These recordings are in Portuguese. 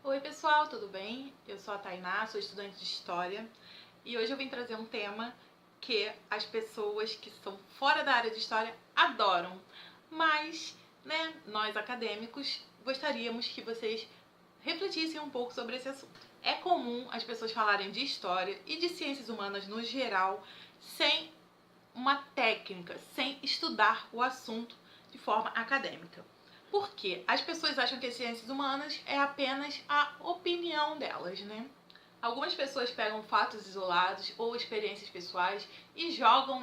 Oi pessoal, tudo bem? Eu sou a Tainá, sou estudante de História e hoje eu vim trazer um tema que as pessoas que são fora da área de História adoram, mas, nós acadêmicos gostaríamos que vocês refletissem um pouco sobre esse assunto. É comum as pessoas falarem de História e de Ciências Humanas no geral sem uma técnica, sem estudar o assunto de forma acadêmica. Por quê? As pessoas acham que as ciências humanas é apenas a opinião delas, né? Algumas pessoas pegam fatos isolados ou experiências pessoais e jogam,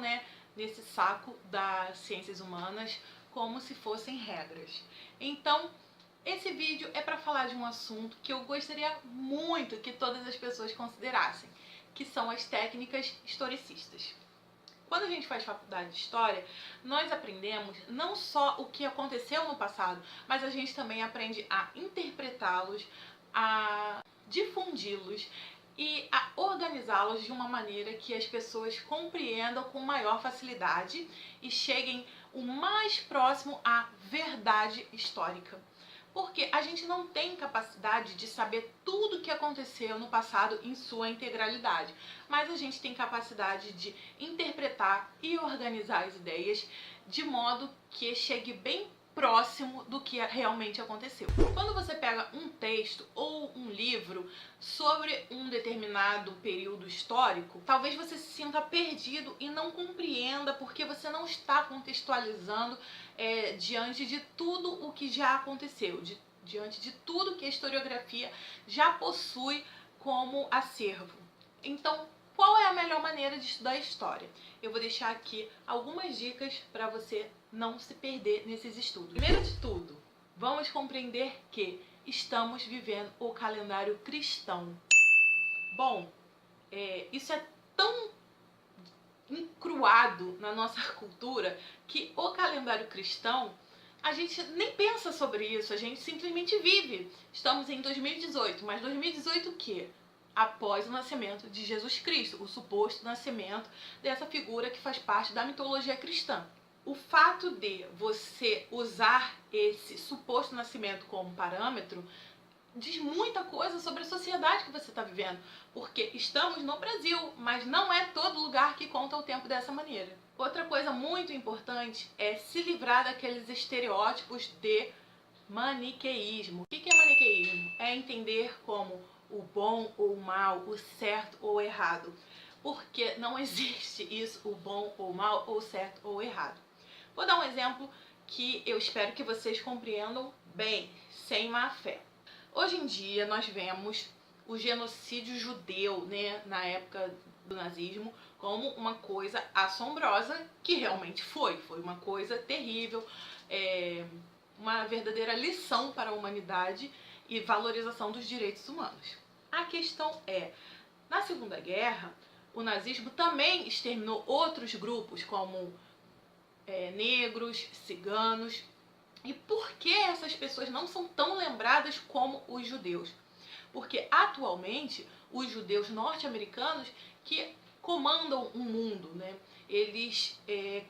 nesse saco das ciências humanas como se fossem regras. Então, esse vídeo é para falar de um assunto que eu gostaria muito que todas as pessoas considerassem, que são as técnicas historicistas. Quando a gente faz faculdade de História, nós aprendemos não só o que aconteceu no passado, mas a gente também aprende a interpretá-los, a difundi-los e a organizá-los de uma maneira que as pessoas compreendam com maior facilidade e cheguem o mais próximo à verdade histórica. Porque a gente não tem capacidade de saber tudo o que aconteceu no passado em sua integralidade, mas a gente tem capacidade de interpretar e organizar as ideias de modo que chegue bem próximo do que realmente aconteceu. Quando você pega um texto ou um livro sobre um determinado período histórico, talvez você se sinta perdido e não compreenda porque você não está contextualizando diante de tudo o que já aconteceu, diante de tudo que a historiografia já possui como acervo. Então, qual é a melhor maneira de estudar história? Eu vou deixar aqui algumas dicas para você não se perder nesses estudos. Primeiro de tudo, vamos compreender que estamos vivendo o calendário cristão. Bom, isso é tão encruado na nossa cultura que o calendário cristão, a gente nem pensa sobre isso, a gente simplesmente vive. Estamos em 2018, mas 2018 o quê? Após o nascimento de Jesus Cristo, o suposto nascimento dessa figura que faz parte da mitologia cristã. O fato de você usar esse suposto nascimento como parâmetro diz muita coisa sobre a sociedade que você está vivendo, porque estamos no Brasil, mas não é todo lugar que conta o tempo dessa maneira. Outra coisa muito importante é se livrar daqueles estereótipos de maniqueísmo. O que é maniqueísmo? É entender como o bom ou o mal, o certo ou o errado, porque não existe isso, o bom ou o mal, ou certo ou errado. Vou dar um exemplo que eu espero que vocês compreendam bem, sem má fé. Hoje em dia nós vemos o genocídio judeu, na época do nazismo, como uma coisa assombrosa, que realmente foi uma coisa terrível, uma verdadeira lição para a humanidade e valorização dos direitos humanos. A questão é, na Segunda Guerra, o nazismo também exterminou outros grupos, como negros, ciganos. E por que essas pessoas não são tão lembradas como os judeus? Porque atualmente os judeus norte-americanos que comandam o mundo, eles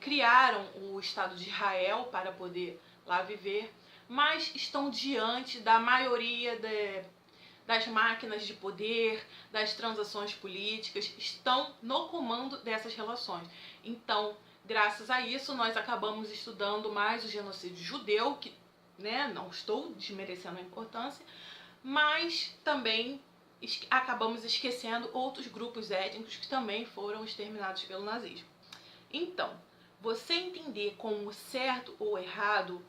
criaram o Estado de Israel para poder lá viver, mas estão diante da maioria das máquinas de poder, das transações políticas, estão no comando dessas relações. Então, graças a isso, nós acabamos estudando mais o genocídio judeu, que não estou desmerecendo a importância, mas também acabamos esquecendo outros grupos étnicos que também foram exterminados pelo nazismo. Então, você entender como certo ou errado,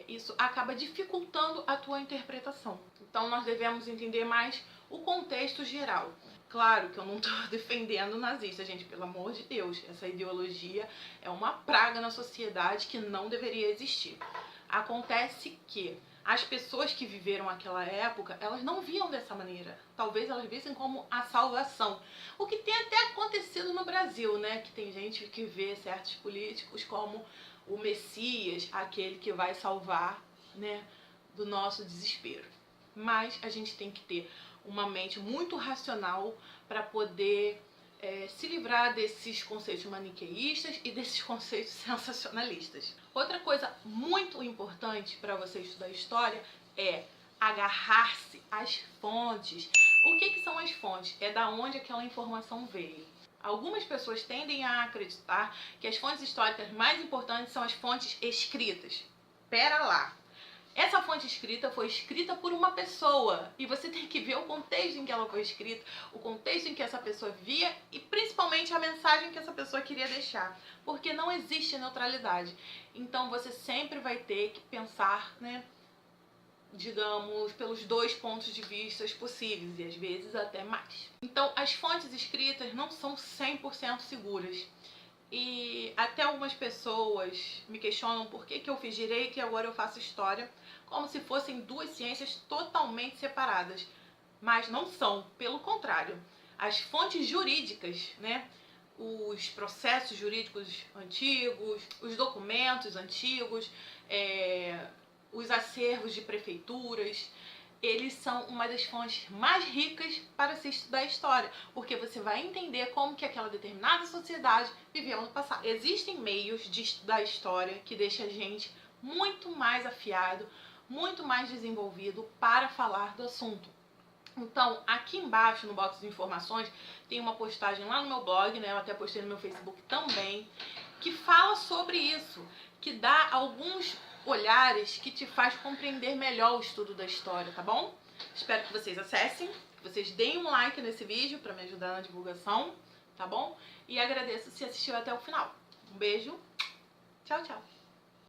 isso acaba dificultando a tua interpretação. Então nós devemos entender mais o contexto geral. Claro que eu não estou defendendo o nazista, gente, pelo amor de Deus. Essa ideologia é uma praga na sociedade que não deveria existir. Acontece que as pessoas que viveram aquela época, elas não viam dessa maneira. Talvez elas vissem como a salvação. O que tem até acontecido no Brasil, que tem gente que vê certos políticos como o Messias, aquele que vai salvar, do nosso desespero. Mas a gente tem que ter uma mente muito racional para poder se livrar desses conceitos maniqueístas e desses conceitos sensacionalistas. Outra coisa muito importante para você estudar história é agarrar-se às fontes. O que são as fontes? É da onde aquela informação veio. Algumas pessoas tendem a acreditar que as fontes históricas mais importantes são as fontes escritas. Pera lá. Essa fonte escrita foi escrita por uma pessoa e você tem que ver o contexto em que ela foi escrita, o contexto em que essa pessoa via e principalmente a mensagem que essa pessoa queria deixar, porque não existe neutralidade. Então você sempre vai ter que pensar, digamos, pelos dois pontos de vista possíveis e às vezes até mais. Então as fontes escritas não são 100% seguras. E até algumas pessoas me questionam por que eu fiz direito e agora eu faço história, como se fossem duas ciências totalmente separadas. Mas não são, pelo contrário. As fontes jurídicas, os processos jurídicos antigos, os documentos antigos, os acervos de prefeituras, eles são uma das fontes mais ricas para se estudar a história, porque você vai entender como que aquela determinada sociedade viveu no passado. Existem meios de estudar a história que deixam a gente muito mais afiado, muito mais desenvolvido para falar do assunto. Então, aqui embaixo no box de informações tem uma postagem lá no meu blog, eu até postei no meu Facebook também, que fala sobre isso, que dá alguns olhares que te faz compreender melhor o estudo da história, tá bom? Espero que vocês acessem, que vocês deem um like nesse vídeo para me ajudar na divulgação, tá bom? E agradeço se assistiu até o final. Um beijo, tchau, tchau!